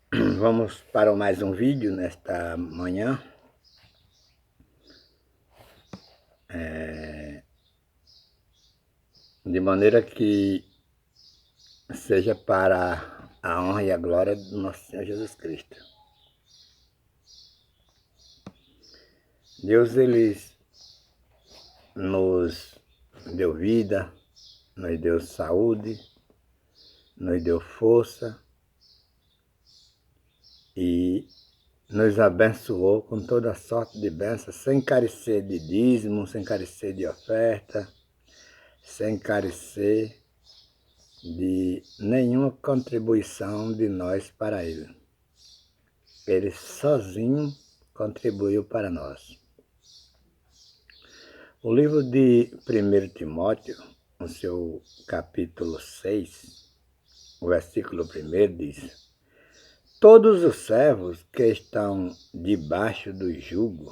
Vamos para mais um vídeo nesta manhã. De maneira que seja para a honra e a glória do nosso Senhor Jesus Cristo. Deus, Ele nos deu vida, nos deu saúde, nos deu força e nos abençoou com toda sorte de bênçãos, sem carecer de dízimo, sem carecer de oferta, sem carecer de nenhuma contribuição de nós para Ele. Ele sozinho contribuiu para nós. O livro de 1 Timóteo, no seu capítulo 6, o versículo 1 diz: todos os servos que estão debaixo do jugo,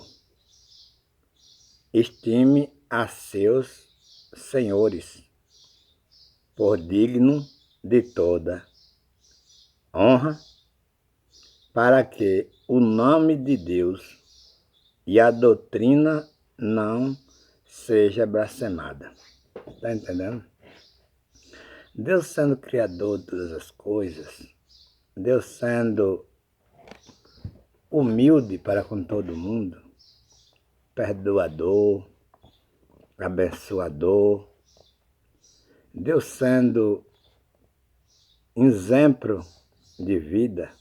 estime a seus senhores por digno de toda honra, para que o nome de Deus e a doutrina não seja blasfemada. Está entendendo? Deus sendo criador de todas as coisas, Deus sendo humilde para com todo mundo, perdoador, abençoador, Deus sendo exemplo de vida,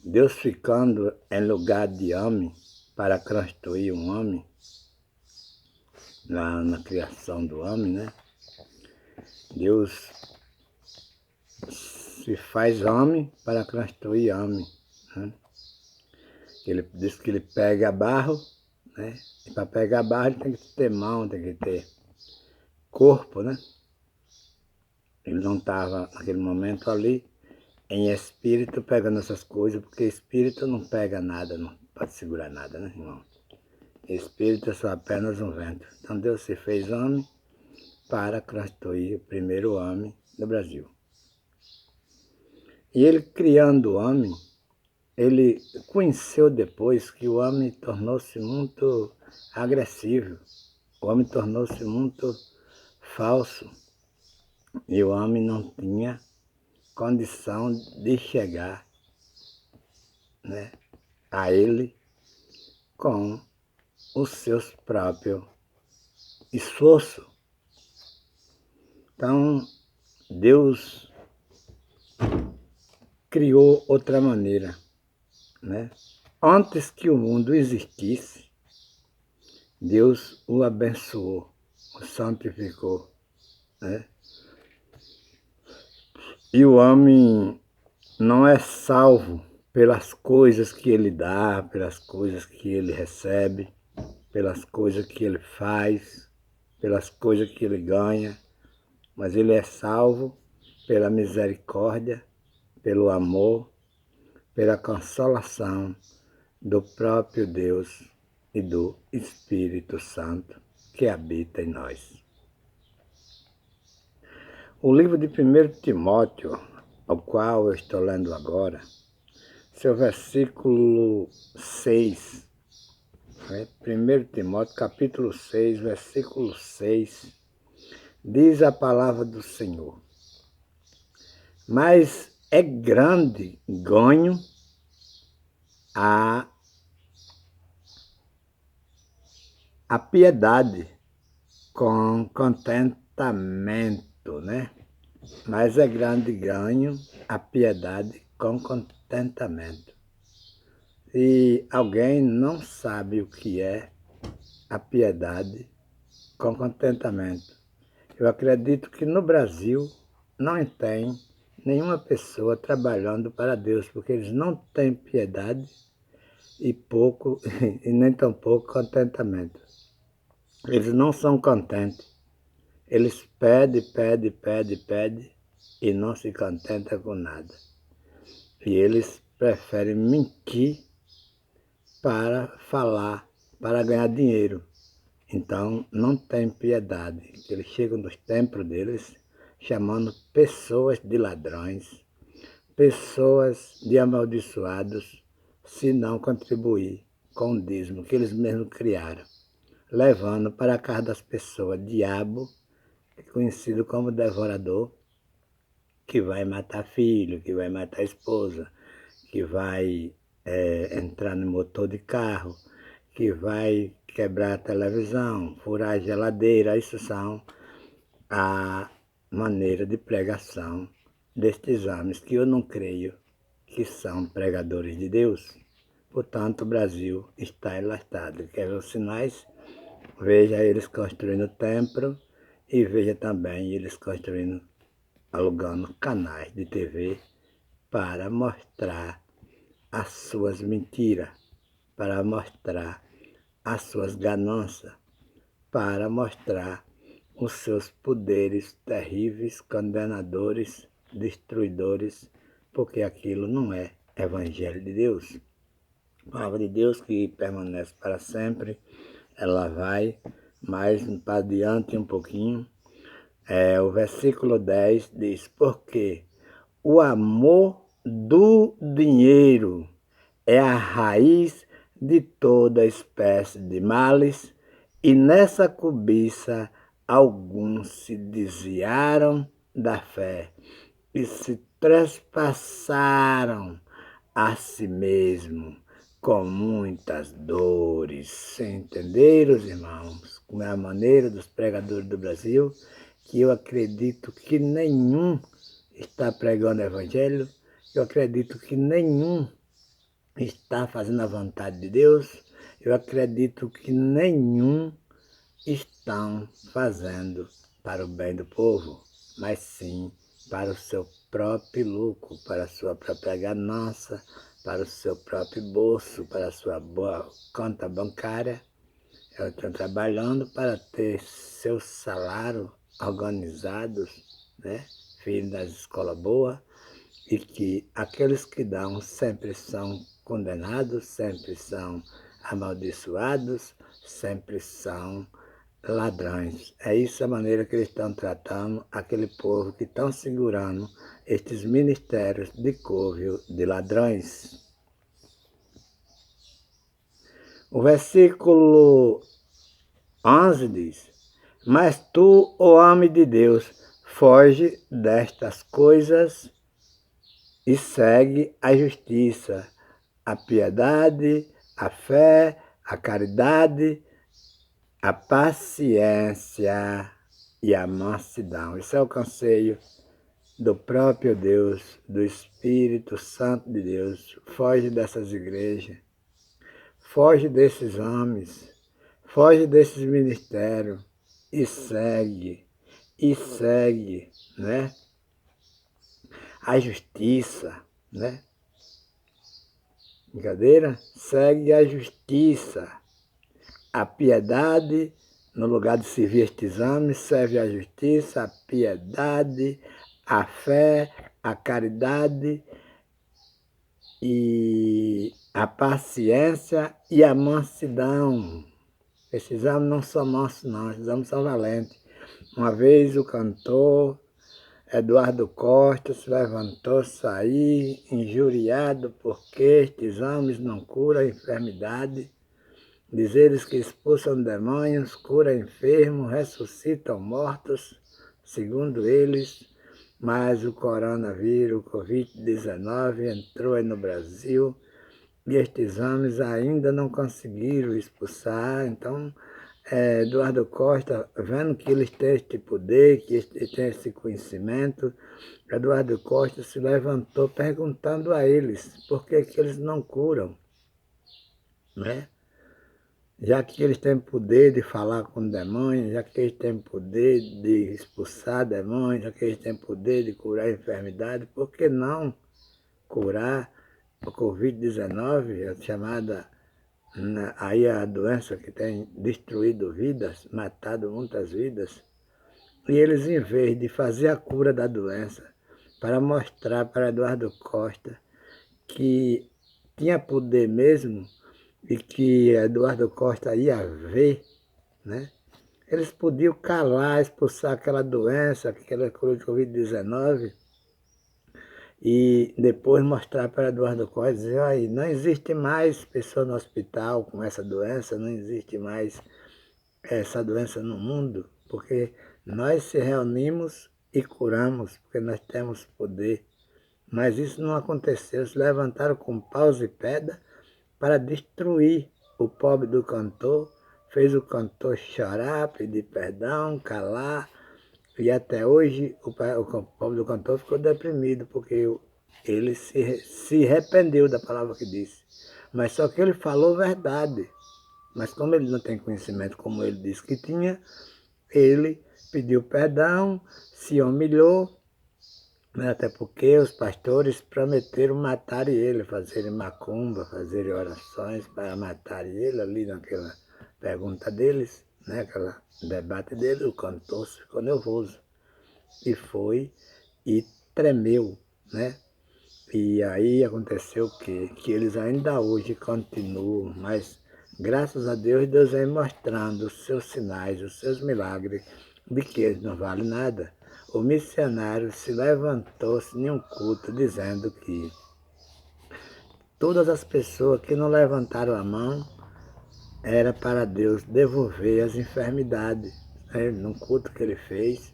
Deus ficando em lugar de homem para constituir um homem, na criação do homem, né? Deus se faz homem para constituir homem, né? Ele diz que ele pega barro, né? E para pegar barro ele tem que ter mão, tem que ter corpo, né? Ele não estava naquele momento ali em espírito pegando essas coisas, porque espírito não pega nada, não pode segurar nada, né, irmão? Espírito é só apenas um vento. Então Deus se fez homem para constituir o primeiro homem do Brasil. E ele criando o homem, ele conheceu depois que o homem tornou-se muito agressivo, o homem tornou-se muito falso, e o homem não tinha condição de chegar, né, a ele com os seus próprios esforços. Então, Deus criou outra maneira, né? Antes que o mundo existisse, Deus o abençoou, o santificou, né? E o homem não é salvo pelas coisas que ele dá, pelas coisas que ele recebe, pelas coisas que ele faz, pelas coisas que ele ganha, mas ele é salvo pela misericórdia, pelo amor, pela consolação do próprio Deus e do Espírito Santo que habita em nós. O livro de 1 Timóteo, ao qual eu estou lendo agora, seu versículo 6, né? 1 Timóteo capítulo 6, versículo 6, diz a palavra do Senhor: mas é grande ganho a piedade com contentamento, né? Mas é grande ganho a piedade com contentamento. Se alguém não sabe o que é a piedade com contentamento, eu acredito que no Brasil não tem nenhuma pessoa trabalhando para Deus, porque eles não têm piedade e pouco, e nem tão pouco contentamento. Eles não são contentes. Eles pedem e não se contentam com nada. E eles preferem mentir para falar, para ganhar dinheiro. Então não tem piedade. Eles chegam nos templos deles chamando pessoas de ladrões, pessoas de amaldiçoados se não contribuir com o dízimo que eles mesmos criaram, levando para a casa das pessoas diabo, conhecido como devorador, que vai matar filho, que vai matar esposa, que vai entrar no motor de carro, que vai quebrar a televisão, furar a geladeira. Isso são a maneira de pregação destes homens, que eu não creio que são pregadores de Deus. Portanto, o Brasil está enlastado. Quer ver os sinais? Veja eles construindo templo e veja também eles construindo, alugando canais de TV para mostrar as suas mentiras, para mostrar as suas ganâncias, para mostrar os seus poderes terríveis, condenadores, destruidores, porque aquilo não é Evangelho de Deus. A palavra de Deus que permanece para sempre, ela vai mais para adiante um pouquinho. O versículo 10 diz: porque o amor do dinheiro é a raiz de toda espécie de males, e nessa cobiça alguns se desviaram da fé e se trespassaram a si mesmo com muitas dores. Entenderam, irmãos? Com a maneira dos pregadores do Brasil, que eu acredito que nenhum está pregando o Evangelho, eu acredito que nenhum está fazendo a vontade de Deus, eu acredito que nenhum estão fazendo para o bem do povo, mas sim para o seu próprio lucro, para a sua própria ganância, para o seu próprio bolso, para a sua boa conta bancária. Eles estão trabalhando para ter seu salário organizados, né? Filho das escolas boas, e que aqueles que dão sempre são condenados, sempre são amaldiçoados, sempre são ladrões. É isso a maneira que eles estão tratando aquele povo que estão segurando estes ministérios de covil de ladrões. O versículo 11 diz: mas tu, ó homem de Deus, foge destas coisas e segue a justiça, a piedade, a fé, a caridade, a paciência e a mansidão. Esse é o conselho do próprio Deus, do Espírito Santo de Deus. Foge dessas igrejas, foge desses homens, foge desses ministérios e segue, né? A justiça, né? Brincadeira? Segue a justiça, a piedade. No lugar de servir estes homens, serve a justiça, a piedade, a fé, a caridade e a paciência e a mansidão. Esses homens não são mansos, não, esses homens são valentes. Uma vez o cantor Eduardo Costa se levantou, saiu injuriado porque estes homens não curam a enfermidade. Diz eles que expulsam demônios, curam enfermos, ressuscitam mortos, segundo eles, mas o coronavírus, o Covid-19, entrou aí no Brasil e estes homens ainda não conseguiram expulsar. Então, Eduardo Costa, vendo que eles têm este poder, que eles têm esse conhecimento, Eduardo Costa se levantou perguntando a eles por que eles não curam, né? Já que eles têm poder de falar com demônios, já que eles têm poder de expulsar demônios, já que eles têm poder de curar a enfermidade, por que não curar a Covid-19, a chamada, aí a doença que tem destruído vidas, matado muitas vidas? E eles, em vez de fazer a cura da doença, para mostrar para Eduardo Costa que tinha poder mesmo, e que Eduardo Costa ia ver, né? Eles podiam calar, expulsar aquela doença, aquela Covid-19, e depois mostrar para Eduardo Costa e dizer, aí, não existe mais pessoa no hospital com essa doença, não existe mais essa doença no mundo, porque nós se reunimos e curamos, porque nós temos poder. Mas isso não aconteceu, se levantaram com paus e pedra para destruir o pobre do cantor, fez o cantor chorar, pedir perdão, calar, e até hoje o pobre do cantor ficou deprimido, porque ele se arrependeu da palavra que disse. Mas só que ele falou verdade. Mas como ele não tem conhecimento como ele disse que tinha, ele pediu perdão, se humilhou, né? Até porque os pastores prometeram matar ele, fazerem macumba, fazerem orações para matar ele ali naquela pergunta deles, né? Aquela debate dele, o cantor ficou nervoso e foi e tremeu, né? E aí aconteceu o quê? Que eles ainda hoje continuam, mas graças a Deus, Deus vem mostrando os seus sinais, os seus milagres, de que eles não valem nada. O missionário se levantou-se em um culto dizendo que todas as pessoas que não levantaram a mão era para Deus devolver as enfermidades. Num culto que ele fez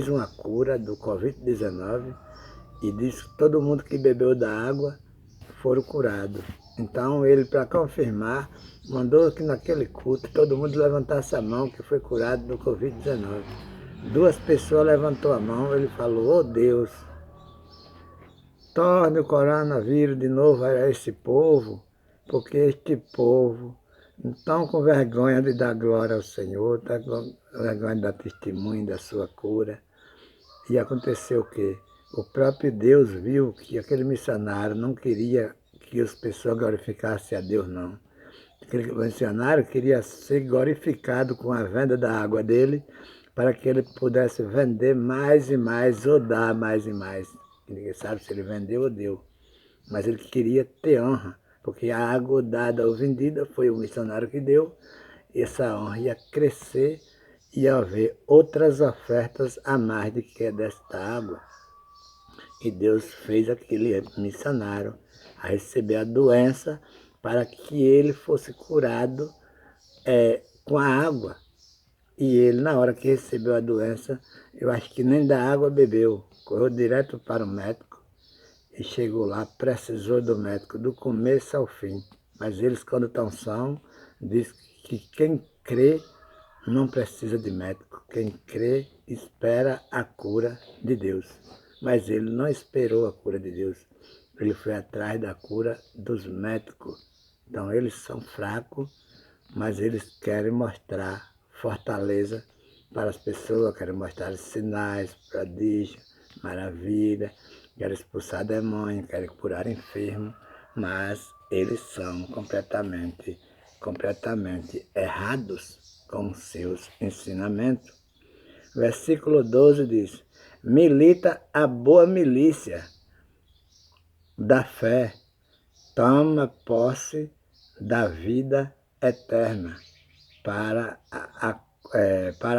uma cura do Covid-19 e disse que todo mundo que bebeu da água foram curados. Então ele, para confirmar, mandou que naquele culto todo mundo levantasse a mão que foi curado do Covid-19. Duas pessoas levantou a mão, ele falou, oh Deus, torne o coronavírus de novo a esse povo, porque este povo estão com vergonha de dar glória ao Senhor, está com vergonha de dar testemunho da sua cura. E aconteceu o quê? O próprio Deus viu que aquele missionário não queria que as pessoas glorificassem a Deus, não. Aquele missionário queria ser glorificado com a venda da água dele, para que ele pudesse vender mais e mais, ou dar mais e mais. Ninguém sabe se ele vendeu ou deu. Mas ele queria ter honra, porque a água dada ou vendida foi o missionário que deu, e essa honra ia crescer, ia haver outras ofertas a mais do que desta água. E Deus fez aquele missionário a receber a doença para que ele fosse curado com a água. E ele, na hora que recebeu a doença, eu acho que nem da água bebeu, correu direto para o médico e chegou lá, precisou do médico do começo ao fim. Mas eles, quando estão são, diz que quem crê não precisa de médico. Quem crê espera a cura de Deus. Mas ele não esperou a cura de Deus. Ele foi atrás da cura dos médicos. Então eles são fracos, mas eles querem mostrar fortaleza para as pessoas, querem mostrar sinais, prodígios, maravilha, querem expulsar demônio, querem curar enfermo, mas eles são completamente errados com seus ensinamentos. Versículo 12 diz, milita a boa milícia da fé, toma posse da vida eterna, para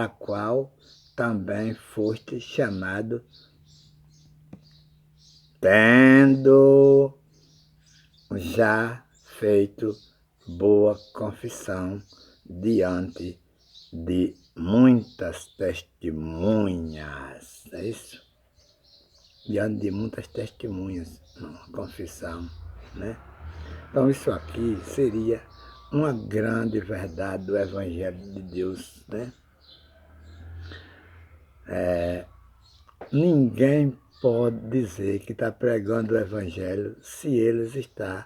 a qual também foste chamado, tendo já feito boa confissão diante de muitas testemunhas. É isso? Diante de muitas testemunhas, confissão, né? Então isso aqui seria uma grande verdade do Evangelho de Deus, né? Ninguém pode dizer que está pregando o Evangelho se eles estão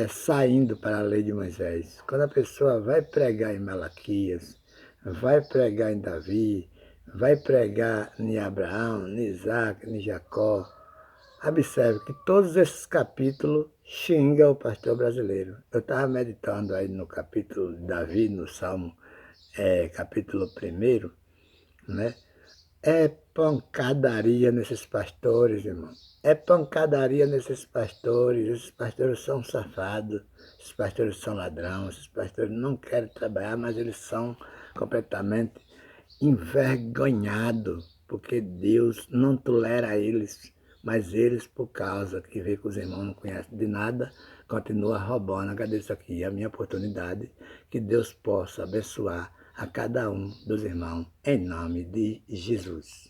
saindo para a lei de Moisés. Quando a pessoa vai pregar em Malaquias, vai pregar em Davi, vai pregar em Abraão, em Isaac, em Jacó, observe que todos esses capítulos xingam o pastor brasileiro. Eu estava meditando aí no capítulo de Davi, no Salmo, capítulo 1, né? É pancadaria nesses pastores, irmão. É pancadaria nesses pastores. Esses pastores são safados, esses pastores são ladrões, esses pastores não querem trabalhar, mas eles são completamente envergonhados, porque Deus não tolera eles, Mas eles, por causa que vê que os irmãos não conhecem de nada, continuam roubando. Agradeço aqui a minha oportunidade, que Deus possa abençoar a cada um dos irmãos, em nome de Jesus.